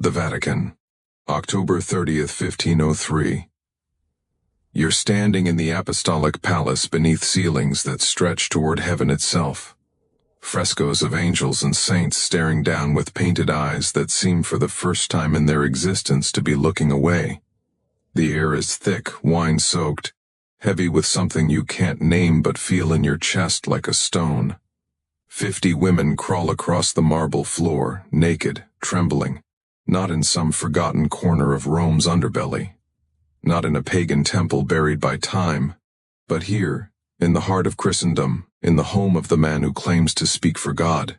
The Vatican, October 30th, 1503. You're standing in the Apostolic Palace beneath ceilings that stretch toward heaven itself. Frescoes of angels and saints staring down with painted eyes that seem for the first time in their existence to be looking away. The air is thick, wine-soaked, heavy with something you can't name but feel in your chest like a stone. 50 women crawl across the marble floor, naked, trembling, not in some forgotten corner of Rome's underbelly, not in a pagan temple buried by time, but here, in the heart of Christendom, in the home of the man who claims to speak for God.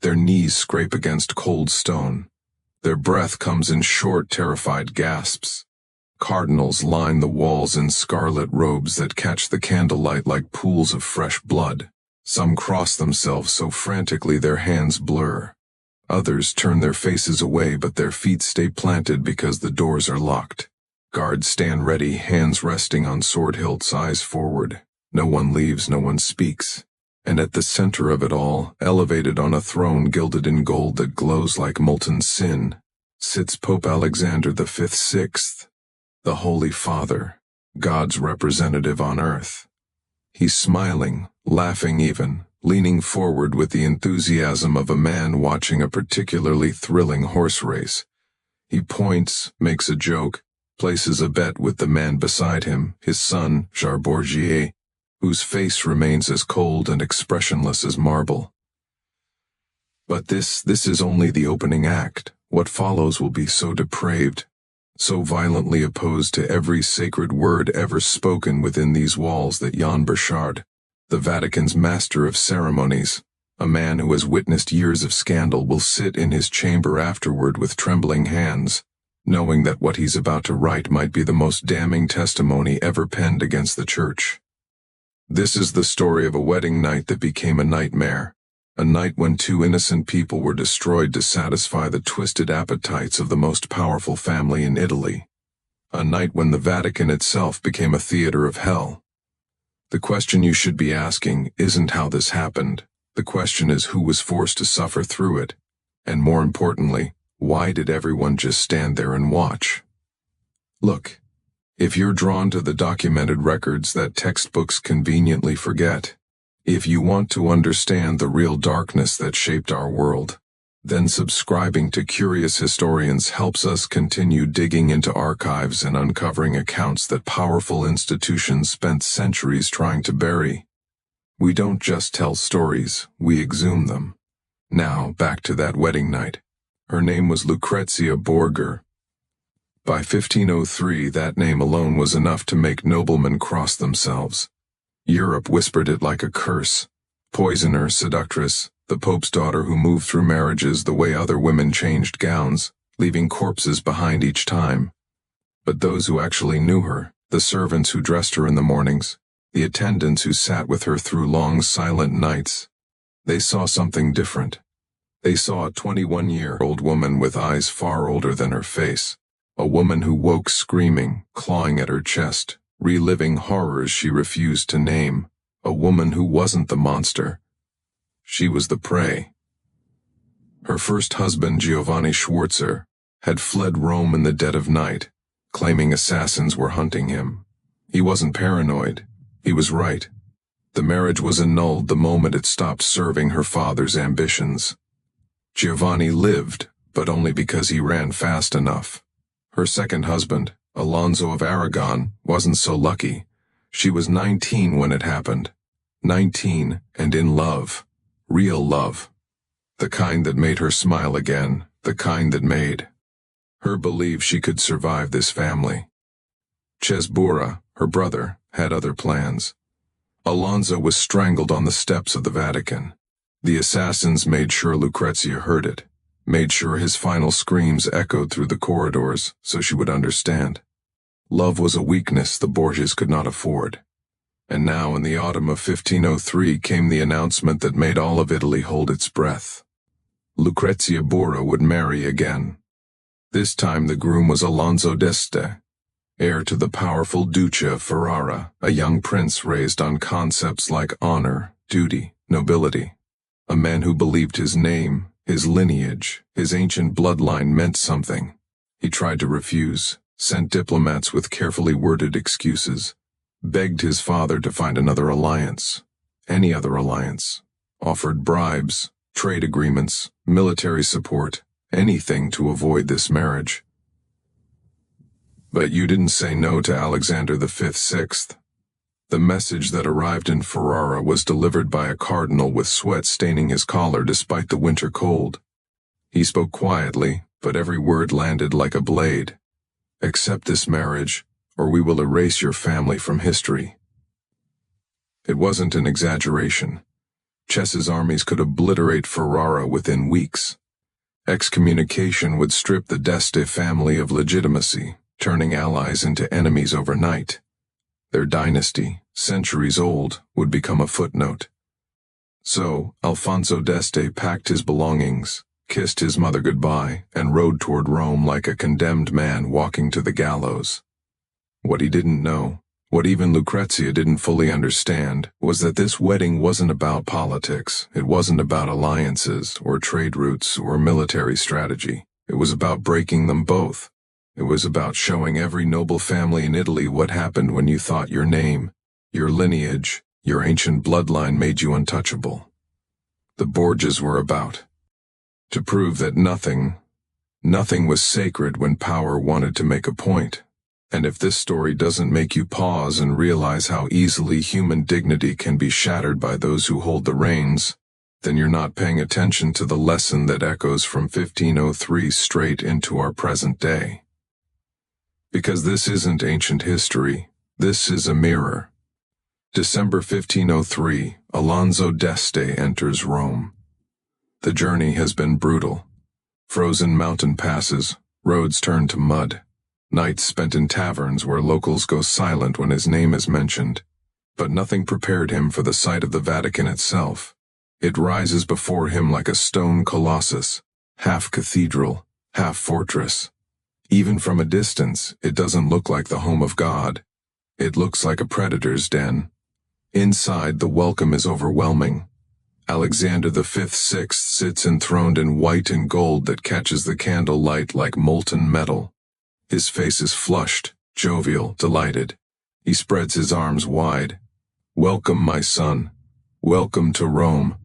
Their knees scrape against cold stone. Their breath comes in short, terrified gasps. Cardinals line the walls in scarlet robes that catch the candlelight like pools of fresh blood. Some cross themselves so frantically their hands blur. Others turn their faces away, but their feet stay planted because the doors are locked. Guards stand ready, hands resting on sword hilts, eyes forward. No one leaves, no one speaks. And at the center of it all, elevated on a throne gilded in gold that glows like molten sin, sits Pope Alexander V, VI, the Holy Father, God's representative on earth. He's smiling, laughing even, leaning forward with the enthusiasm of a man watching a particularly thrilling horse race. He points, makes a joke, places a bet with the man beside him, his son, Cesare Borgia, whose face remains as cold and expressionless as marble. But this is only the opening act. What follows will be so depraved, so violently opposed to every sacred word ever spoken within these walls that Jan Burchard, the Vatican's master of ceremonies, a man who has witnessed years of scandal, will sit in his chamber afterward with trembling hands, knowing that what he's about to write might be the most damning testimony ever penned against the Church. This is the story of a wedding night that became a nightmare, a night when 2 innocent people were destroyed to satisfy the twisted appetites of the most powerful family in Italy, a night when the Vatican itself became a theater of hell. The question you should be asking isn't how this happened. The question is who was forced to suffer through it, and more importantly, why did everyone just stand there and watch? Look, if you're drawn to the documented records that textbooks conveniently forget, if you want to understand the real darkness that shaped our world, then subscribing to Curious Historians helps us continue digging into archives and uncovering accounts that powerful institutions spent centuries trying to bury. We don't just tell stories, we exhume them. Now, back to that wedding night. Her name was Lucrezia Borgia. By 1503, that name alone was enough to make noblemen cross themselves. Europe whispered it like a curse. Poisoner, seductress, the Pope's daughter who moved through marriages the way other women changed gowns, leaving corpses behind each time. But those who actually knew her, the servants who dressed her in the mornings, the attendants who sat with her through long silent nights, they saw something different. They saw a 21-year-old woman with eyes far older than her face, a woman who woke screaming, clawing at her chest, reliving horrors she refused to name, a woman who wasn't the monster. She was the prey. Her first husband, Giovanni Schwarzer, had fled Rome in the dead of night, claiming assassins were hunting him. He wasn't paranoid. He was right. The marriage was annulled the moment it stopped serving her father's ambitions. Giovanni lived, but only because he ran fast enough. Her second husband, Alonso of Aragon, wasn't so lucky. She was 19 when it happened. 19 and in love. Real love. The kind that made her smile again, the kind that made her believe she could survive this family. Cesare, her brother, had other plans. Alonso was strangled on the steps of the Vatican. The assassins made sure Lucrezia heard it, made sure his final screams echoed through the corridors so she would understand. Love was a weakness the Borgias could not afford. And now in the autumn of 1503 came the announcement that made all of Italy hold its breath. Lucrezia Borgia would marry again. This time the groom was Alonso d'Este, heir to the powerful Duce of Ferrara, a young prince raised on concepts like honor, duty, nobility. A man who believed his name, His lineage, his ancient bloodline meant something. He tried to refuse, sent diplomats with carefully worded excuses, begged his father to find another alliance, any other alliance, offered bribes, trade agreements, military support, anything to avoid this marriage. But you didn't say no to Alexander V, 6th. The message that arrived in Ferrara was delivered by a cardinal with sweat staining his collar despite the winter cold. He spoke quietly, but every word landed like a blade. Accept this marriage, or we will erase your family from history. It wasn't an exaggeration. Ces's armies could obliterate Ferrara within weeks. Excommunication would strip the d'Este family of legitimacy, turning allies into enemies overnight. Their dynasty, centuries old, would become a footnote. So, Alfonso d'Este packed his belongings, kissed his mother goodbye, and rode toward Rome like a condemned man walking to the gallows. What he didn't know, what even Lucrezia didn't fully understand, was that this wedding wasn't about politics, it wasn't about alliances, or trade routes, or military strategy. It was about breaking them both. It was about showing every noble family in Italy what happened when you thought your name, your lineage, your ancient bloodline made you untouchable. The Borgias were about to prove that nothing was sacred when power wanted to make a point. And if this story doesn't make you pause and realize how easily human dignity can be shattered by those who hold the reins, then you're not paying attention to the lesson that echoes from 1503 straight into our present day. Because this isn't ancient history, this is a mirror. December 1503, Alonso d'Este enters Rome. The journey has been brutal. Frozen mountain passes, roads turn to mud, nights spent in taverns where locals go silent when his name is mentioned. But nothing prepared him for the sight of the Vatican itself. It rises before him like a stone colossus, half cathedral, half fortress. Even from a distance, it doesn't look like the home of God. It looks like a predator's den. Inside, the welcome is overwhelming. Alexander V, 6th sits enthroned in white and gold that catches the candle light like molten metal. His face is flushed, jovial, delighted. He spreads his arms wide. Welcome, my son. Welcome to Rome.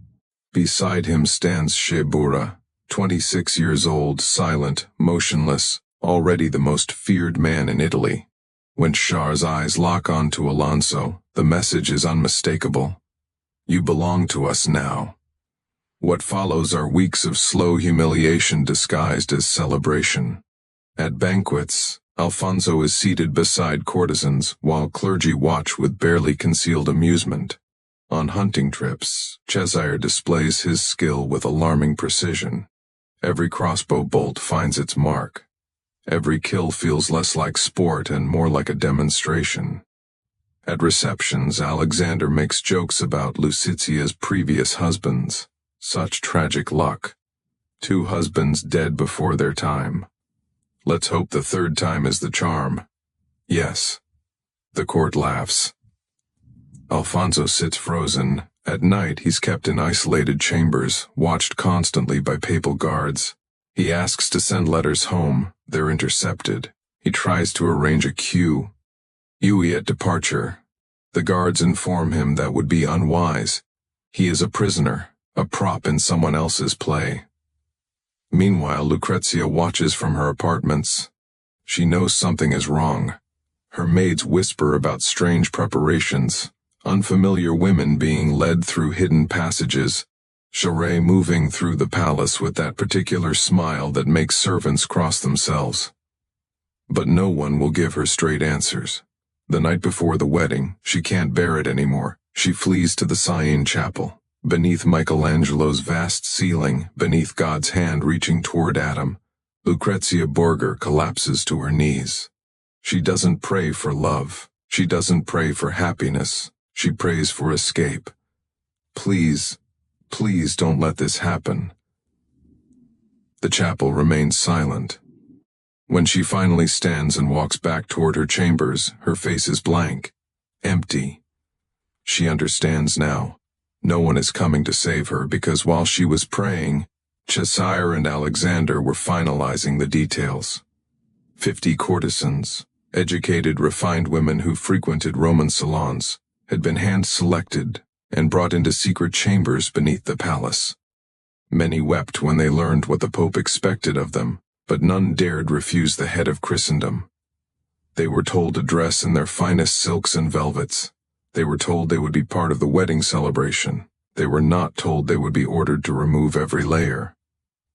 Beside him stands Shebura, 26 years old, silent, motionless, already the most feared man in Italy. When Char's eyes lock onto Alonso, the message is unmistakable. You belong to us now. What follows are weeks of slow humiliation disguised as celebration. At banquets, Alfonso is seated beside courtesans while clergy watch with barely concealed amusement. On hunting trips, Cesare displays his skill with alarming precision. Every crossbow bolt finds its mark. Every kill feels less like sport and more like a demonstration. At receptions, Alexander makes jokes about Lucrezia's previous husbands. Such tragic luck. 2 husbands dead before their time. Let's hope the 3rd time is the charm. Yes. The court laughs. Alfonso sits frozen. At night, he's kept in isolated chambers, watched constantly by papal guards. He asks to send letters home. They're intercepted. He tries to arrange a queue. At departure. The guards inform him that would be unwise. He is a prisoner, a prop in someone else's play. Meanwhile, Lucrezia watches from her apartments. She knows something is wrong. Her maids whisper about strange preparations, unfamiliar women being led through hidden passages, Cesare moving through the palace with that particular smile that makes servants cross themselves. But no one will give her straight answers. The night before the wedding, she can't bear it anymore. She flees to the Sistine Chapel. Beneath Michelangelo's vast ceiling, beneath God's hand reaching toward Adam, Lucrezia Borgia collapses to her knees. She doesn't pray for love. She doesn't pray for happiness. She prays for escape. Please, please don't let this happen. The chapel remains silent. When she finally stands and walks back toward her chambers, her face is blank, empty. She understands now. No one is coming to save her because while she was praying, Cesare and Alexander were finalizing the details. 50 courtesans, educated, refined women who frequented Roman salons, had been hand-selected and brought into secret chambers beneath the palace. Many wept when they learned what the Pope expected of them, but none dared refuse the head of Christendom. They were told to dress in their finest silks and velvets. They were told they would be part of the wedding celebration. They were not told they would be ordered to remove every layer.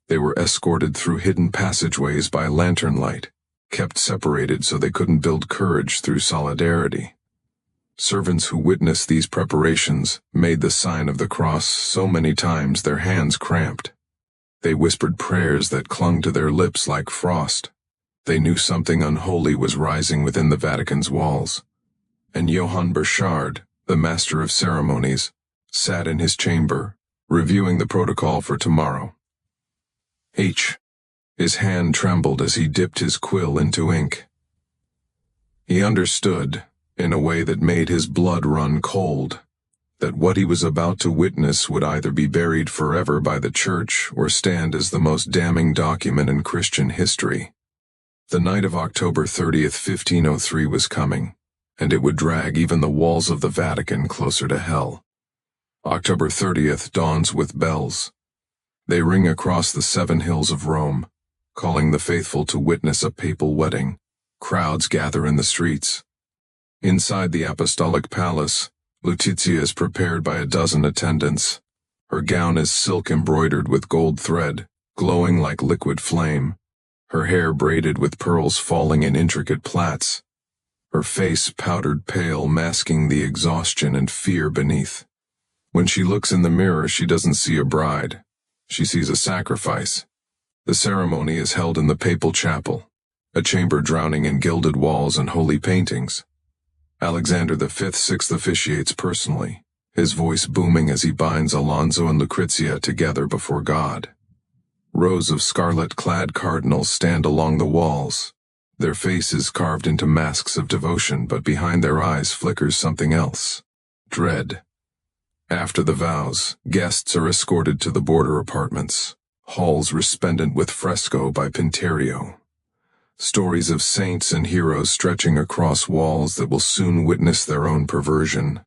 They were escorted through hidden passageways by lantern light, kept separated so they couldn't build courage through solidarity. Servants who witnessed these preparations made the sign of the cross so many times their hands cramped. They whispered prayers that clung to their lips like frost. They knew something unholy was rising within the Vatican's walls. And Johann Burchard, the master of ceremonies, sat in his chamber, reviewing the protocol for tomorrow. His hand trembled as he dipped his quill into ink. He understood, in a way that made his blood run cold, that what he was about to witness would either be buried forever by the Church or stand as the most damning document in Christian history. The night of October 30th, 1503 was coming, and it would drag even the walls of the Vatican closer to hell. October 30th dawns with bells. They ring across the 7 hills of Rome, calling the faithful to witness a papal wedding. Crowds gather in the streets. Inside the Apostolic Palace, Lucrezia is prepared by a dozen attendants. Her gown is silk embroidered with gold thread, glowing like liquid flame. Her hair braided with pearls falling in intricate plaits. Her face powdered pale, masking the exhaustion and fear beneath. When she looks in the mirror, she doesn't see a bride. She sees a sacrifice. The ceremony is held in the papal chapel, a chamber drowning in gilded walls and holy paintings. Alexander V, 6th officiates personally, his voice booming as he binds Alonso and Lucrezia together before God. Rows of scarlet-clad cardinals stand along the walls, their faces carved into masks of devotion, but behind their eyes flickers something else: dread. After the vows, guests are escorted to the border apartments, halls resplendent with fresco by Pinterio. Stories of saints and heroes stretching across walls that will soon witness their own perversion.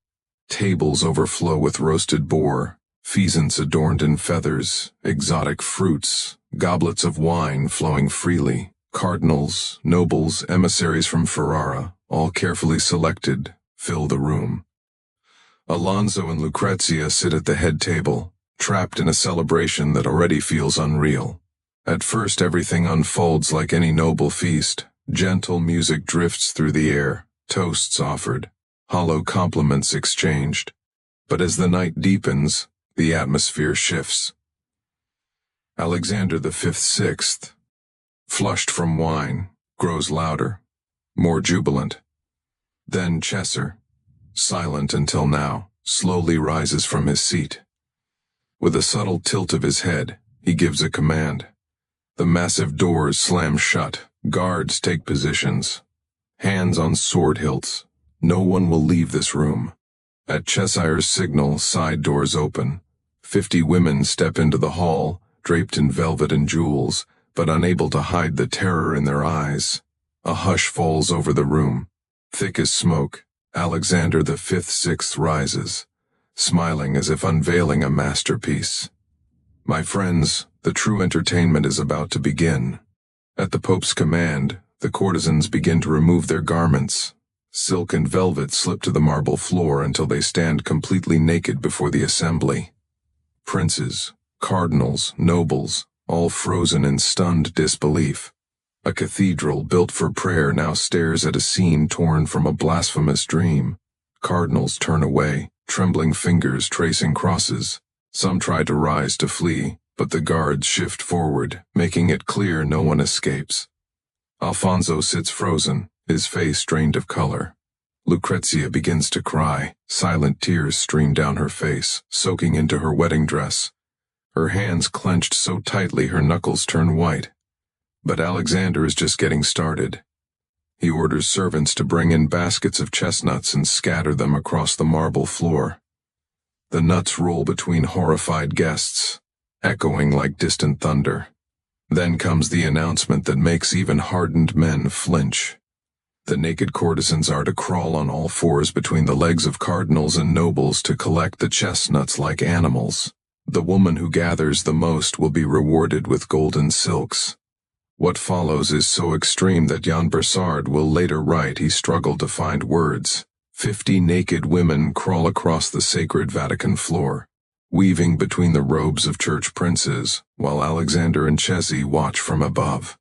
Tables overflow with roasted boar, pheasants adorned in feathers, exotic fruits, goblets of wine flowing freely. Cardinals, nobles, emissaries from Ferrara, all carefully selected, fill the room. Alonso and Lucrezia sit at the head table, trapped in a celebration that already feels unreal. At first everything unfolds like any noble feast. Gentle music drifts through the air, toasts offered, hollow compliments exchanged. But as the night deepens, the atmosphere shifts. Alexander V, 6th, flushed from wine, grows louder, more jubilant. Then Cesare, silent until now, slowly rises from his seat. With a subtle tilt of his head, he gives a command. The massive doors slam shut, guards take positions. Hands on sword hilts. No one will leave this room. At Cesare's signal, side doors open. 50 women step into the hall, draped in velvet and jewels, but unable to hide the terror in their eyes. A hush falls over the room. Thick as smoke, Alexander V, 6th rises, smiling as if unveiling a masterpiece. My friends, the true entertainment is about to begin. At the Pope's command, the courtesans begin to remove their garments. Silk and velvet slip to the marble floor until they stand completely naked before the assembly. Princes, cardinals, nobles, all frozen in stunned disbelief. A cathedral built for prayer now stares at a scene torn from a blasphemous dream. Cardinals turn away, trembling fingers tracing crosses. Some try to rise to flee, but the guards shift forward, making it clear no one escapes. Alfonso sits frozen, his face drained of color. Lucrezia begins to cry. Silent tears stream down her face, soaking into her wedding dress. Her hands clenched so tightly her knuckles turn white. But Alexander is just getting started. He orders servants to bring in baskets of chestnuts and scatter them across the marble floor. The nuts roll between horrified guests. echoing like distant thunder. Then comes the announcement that makes even hardened men flinch. The naked courtesans are to crawl on all fours between the legs of cardinals and nobles to collect the chestnuts like animals. The woman who gathers the most will be rewarded with golden silks. What follows is so extreme that Jan Bersard will later write he struggled to find words. 50 naked women crawl across the sacred Vatican floor, weaving between the robes of church princes, while Alexander and Chesi watch from above.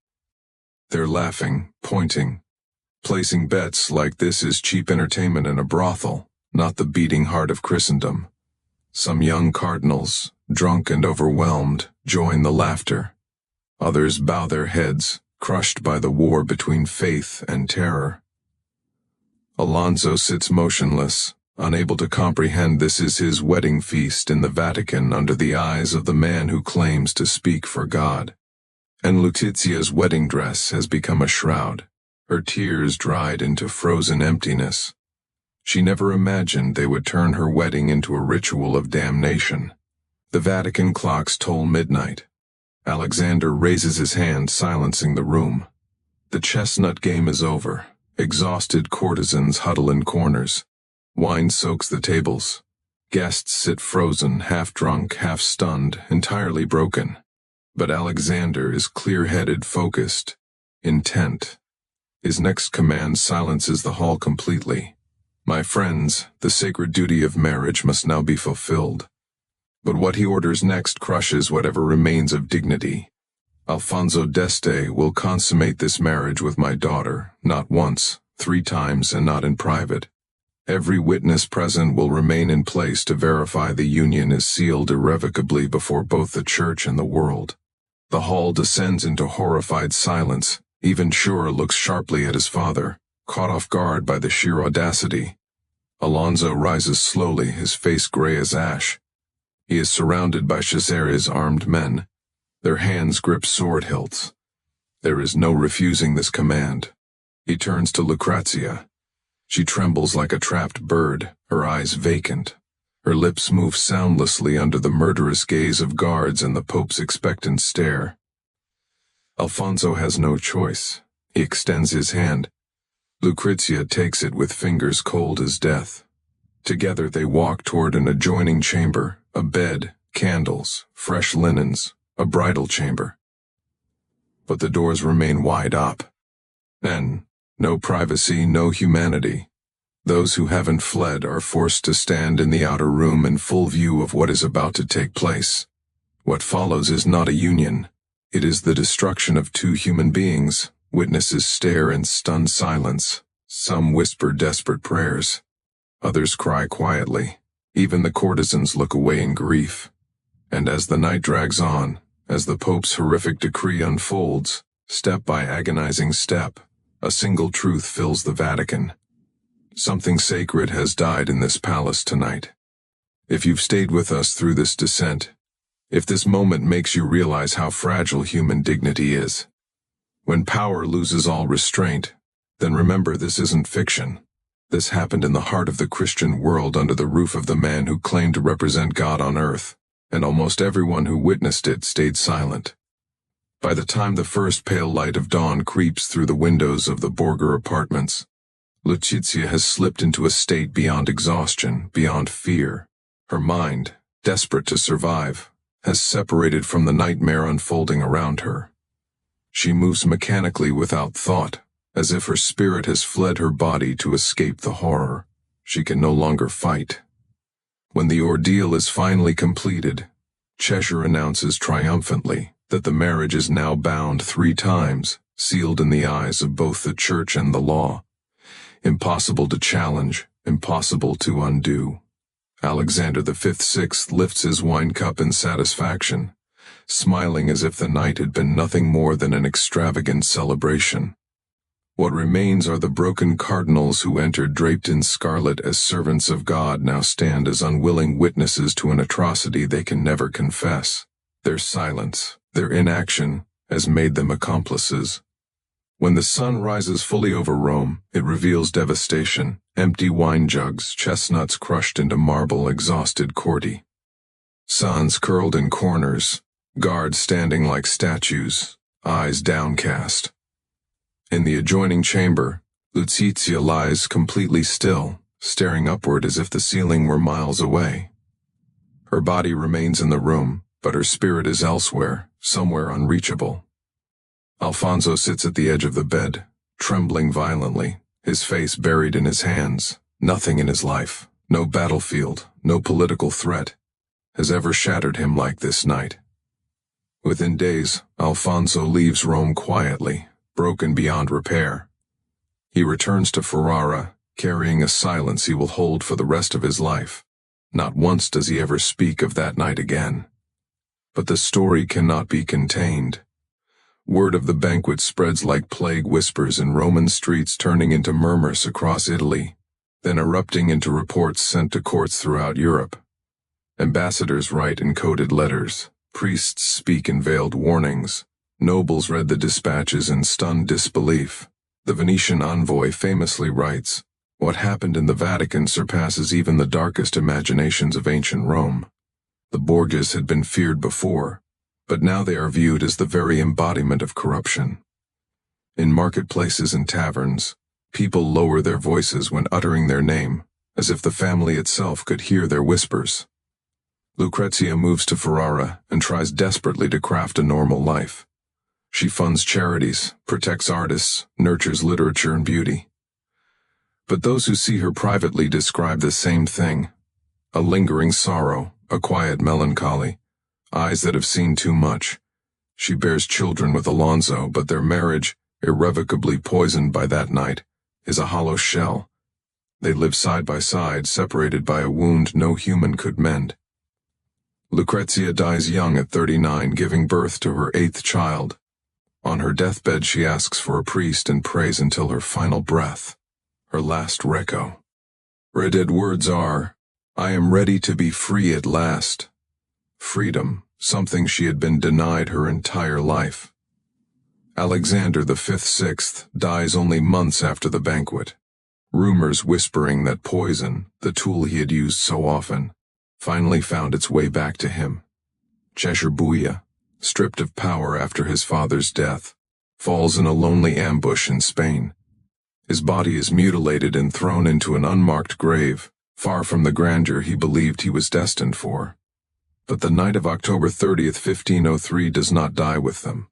They're laughing, pointing, placing bets like this is cheap entertainment in a brothel, not the beating heart of Christendom. Some young cardinals, drunk and overwhelmed, join the laughter. Others bow their heads, crushed by the war between faith and terror. Alonso sits motionless, unable to comprehend this is his wedding feast in the Vatican under the eyes of the man who claims to speak for God. And Lutezia's wedding dress has become a shroud, her tears dried into frozen emptiness. She never imagined they would turn her wedding into a ritual of damnation. The Vatican clocks toll midnight. Alexander raises his hand, silencing the room. The chestnut game is over. Exhausted courtesans huddle in corners. Wine soaks the tables. Guests sit frozen, half drunk, half stunned, entirely broken. But Alexander is clear-headed, focused, intent. His next command silences the hall completely. My friends, the sacred duty of marriage must now be fulfilled. But what he orders next crushes whatever remains of dignity. Alfonso d'Este will consummate this marriage with my daughter, not once, 3 times, and not in private. Every witness present will remain in place to verify the union is sealed irrevocably before both the church and the world. The hall descends into horrified silence. Even Schur looks sharply at his father, caught off guard by the sheer audacity. Alonso rises slowly, his face gray as ash. He is surrounded by Cesare's armed men. Their hands grip sword hilts. There is no refusing this command. He turns to Lucrezia. She trembles like a trapped bird, her eyes vacant. Her lips move soundlessly under the murderous gaze of guards and the Pope's expectant stare. Alfonso has no choice. He extends his hand. Lucrezia takes it with fingers cold as death. Together they walk toward an adjoining chamber, a bed, candles, fresh linens, a bridal chamber. But the doors remain wide up. And no privacy, no humanity. Those who haven't fled are forced to stand in the outer room in full view of what is about to take place. What follows is not a union. It is the destruction of 2 human beings. Witnesses stare in stunned silence. Some whisper desperate prayers. Others cry quietly. Even the courtesans look away in grief. And as the night drags on, as the Pope's horrific decree unfolds, step by agonizing step, a single truth fills the Vatican. Something sacred has died in this palace tonight. If you've stayed with us through this descent, if this moment makes you realize how fragile human dignity is, when power loses all restraint, then remember this isn't fiction. This happened in the heart of the Christian world under the roof of the man who claimed to represent God on earth, and almost everyone who witnessed it stayed silent. By the time the first pale light of dawn creeps through the windows of the Borgia apartments, Lucrezia has slipped into a state beyond exhaustion, beyond fear. Her mind, desperate to survive, has separated from the nightmare unfolding around her. She moves mechanically without thought, as if her spirit has fled her body to escape the horror. She can no longer fight. When the ordeal is finally completed, Cheshire announces triumphantly that the marriage is now bound 3 times, sealed in the eyes of both the church and the law. Impossible to challenge, impossible to undo. Alexander VI lifts his wine cup in satisfaction, smiling as if the night had been nothing more than an extravagant celebration. What remains are the broken cardinals who entered draped in scarlet as servants of God now stand as unwilling witnesses to an atrocity they can never confess. Their silence, their inaction, has made them accomplices. When the sun rises fully over Rome, it reveals devastation, empty wine jugs, chestnuts crushed into marble, exhausted courtiers. Sans curled in corners, guards standing like statues, eyes downcast. In the adjoining chamber, Lucrezia lies completely still, staring upward as if the ceiling were miles away. Her body remains in the room, but her spirit is elsewhere, somewhere unreachable. Alfonso sits at the edge of the bed, trembling violently, his face buried in his hands. Nothing in his life, no battlefield, no political threat, has ever shattered him like this night. Within days, Alfonso leaves Rome quietly, broken beyond repair. He returns to Ferrara, carrying a silence he will hold for the rest of his life. Not once does he ever speak of that night again. But the story cannot be contained. Word of the banquet spreads like plague whispers in Roman streets, turning into murmurs across Italy, then erupting into reports sent to courts throughout Europe. Ambassadors write in coded letters, priests speak in veiled warnings, nobles read the dispatches in stunned disbelief. The Venetian envoy famously writes, "What happened in the Vatican surpasses even the darkest imaginations of ancient Rome." The Borgias had been feared before, but now they are viewed as the very embodiment of corruption. In marketplaces and taverns, people lower their voices when uttering their name, as if the family itself could hear their whispers. Lucrezia moves to Ferrara and tries desperately to craft a normal life. She funds charities, protects artists, nurtures literature and beauty. But those who see her privately describe the same thing: a lingering sorrow, a quiet melancholy, eyes that have seen too much. She bears children with Alonso, but their marriage, irrevocably poisoned by that night, is a hollow shell. They live side by side, separated by a wound no human could mend. Lucrezia dies young at 39, giving birth to her 8th child. On her deathbed she asks for a priest and prays until her final breath, her last requiem. Her dead words are, "I am ready to be free at last." Freedom, something she had been denied her entire life. Alexander V/6 dies only months after the banquet. Rumors whispering that poison, the tool he had used so often, finally found its way back to him. Cesare Borgia, stripped of power after his father's death, falls in a lonely ambush in Spain. His body is mutilated and thrown into an unmarked grave, far from the grandeur he believed he was destined for. But the night of October 30th, 1503 does not die with them.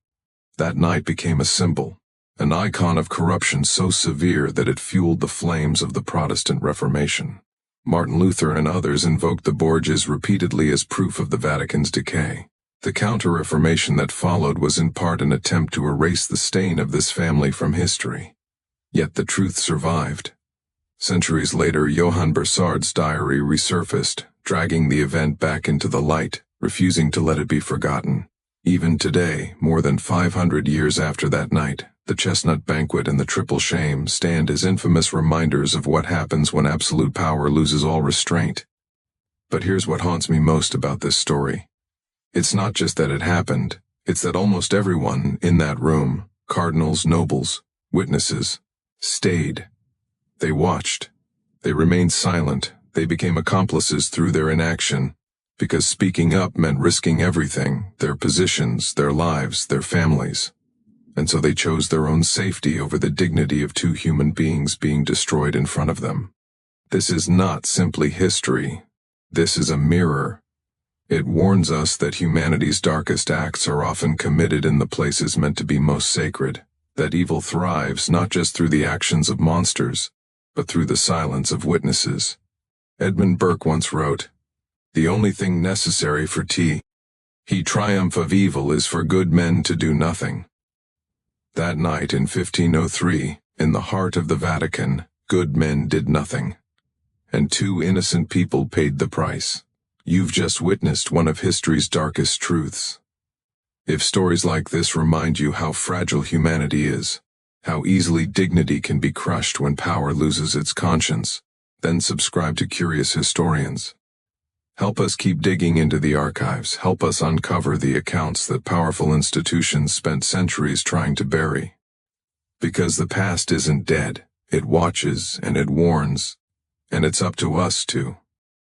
That night became a symbol, an icon of corruption so severe that it fueled the flames of the Protestant Reformation. Martin Luther and others invoked the Borgias repeatedly as proof of the Vatican's decay. The Counter-Reformation that followed was in part an attempt to erase the stain of this family from history. Yet the truth survived. Centuries later, Johann Broussard's diary resurfaced, dragging the event back into the light, refusing to let it be forgotten. Even today, more than 500 years after that night, the Chestnut Banquet and the Triple Shame stand as infamous reminders of what happens when absolute power loses all restraint. But here's what haunts me most about this story. It's not just that it happened, it's that almost everyone in that room, cardinals, nobles, witnesses, stayed. They watched. They remained silent. They became accomplices through their inaction, because speaking up meant risking everything, their positions, their lives, their families. And so they chose their own safety over the dignity of 2 human beings being destroyed in front of them. This is not simply history. This is a mirror. It warns us that humanity's darkest acts are often committed in the places meant to be most sacred, that evil thrives not just through the actions of monsters, but through the silence of witnesses. Edmund Burke once wrote, "The only thing necessary for the triumph of evil is for good men to do nothing." That night in 1503, in the heart of the Vatican, good men did nothing. And 2 innocent people paid the price. You've just witnessed one of history's darkest truths. If stories like this remind you how fragile humanity is, how easily dignity can be crushed when power loses its conscience, then subscribe to Curious Historians. Help us keep digging into the archives. Help us uncover the accounts that powerful institutions spent centuries trying to bury. Because the past isn't dead, it watches and it warns, and it's up to us to